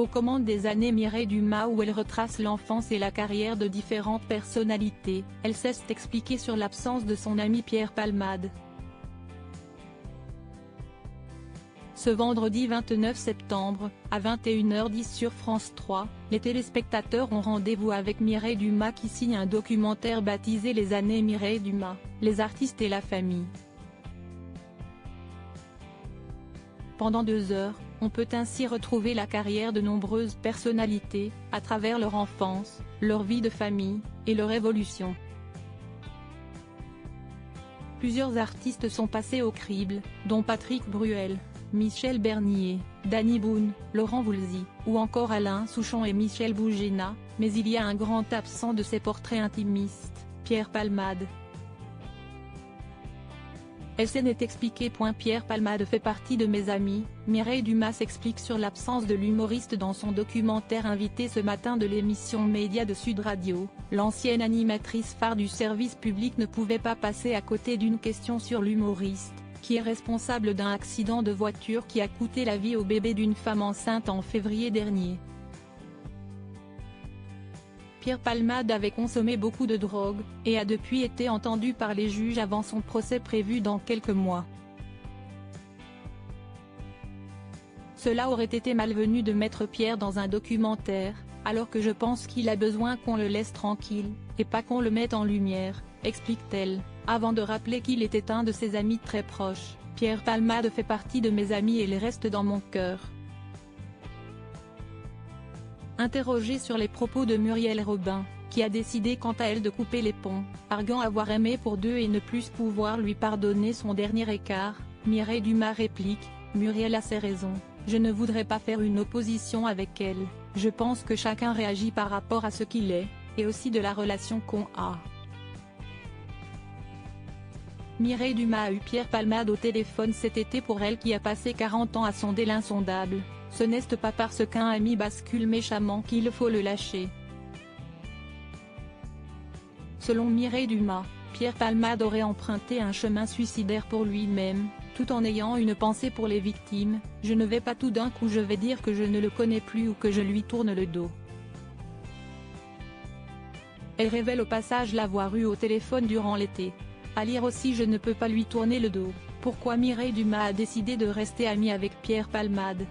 aux commandes des années Mireille Dumas où elle retrace l'enfance et la carrière de différentes personnalités. Elle s'est expliquée sur l'absence de son ami Pierre Palmade. Ce vendredi 29 septembre, à 21h10 sur France 3, les téléspectateurs ont rendez-vous avec Mireille Dumas qui signe un documentaire baptisé Les années Mireille Dumas, les artistes et la famille. Pendant 2 heures, on peut ainsi retrouver la carrière de nombreuses personnalités, à travers leur enfance, leur vie de famille, et leur évolution. Plusieurs artistes sont passés au crible, dont Patrick Bruel, Michel Bernier, Danny Boone, Laurent Voulzy, ou encore Alain Souchon et Michel Bougéna, mais il y a un grand absent de ces portraits intimistes, Pierre Palmade. Elle s'en est expliquée. Pierre Palmade fait partie de mes amis. Mireille Dumas s'explique sur l'absence de l'humoriste dans son documentaire invité ce matin de l'émission Média de Sud Radio. L'ancienne animatrice phare du service public ne pouvait pas passer à côté d'une question sur l'humoriste, qui est responsable d'un accident de voiture qui a coûté la vie au bébé d'une femme enceinte en février dernier. Pierre Palmade avait consommé beaucoup de drogue, et a depuis été entendu par les juges avant son procès prévu dans quelques mois. Cela aurait été malvenu de mettre Pierre dans un documentaire, alors que je pense qu'il a besoin qu'on le laisse tranquille, et pas qu'on le mette en lumière, explique-t-elle, avant de rappeler qu'il était un de ses amis très proches. Pierre Palmade fait partie de mes amis et il reste dans mon cœur. Interrogée sur les propos de Muriel Robin, qui a décidé quant à elle de couper les ponts, arguant avoir aimé pour deux et ne plus pouvoir lui pardonner son dernier écart, Mireille Dumas réplique, Muriel a ses raisons, je ne voudrais pas faire une opposition avec elle, je pense que chacun réagit par rapport à ce qu'il est, et aussi de la relation qu'on a. Mireille Dumas a eu Pierre Palmade au téléphone cet été. Pour elle qui a passé 40 ans à sonder l'insondable, ce n'est pas parce qu'un ami bascule méchamment qu'il faut le lâcher. Selon Mireille Dumas, Pierre Palmade aurait emprunté un chemin suicidaire pour lui-même, tout en ayant une pensée pour les victimes. Je ne vais pas tout d'un coup je vais dire que je ne le connais plus ou que je lui tourne le dos. Elle révèle au passage l'avoir eu au téléphone durant l'été. À lire aussi je ne peux pas lui tourner le dos. Pourquoi Mireille Dumas a décidé de rester amie avec Pierre Palmade.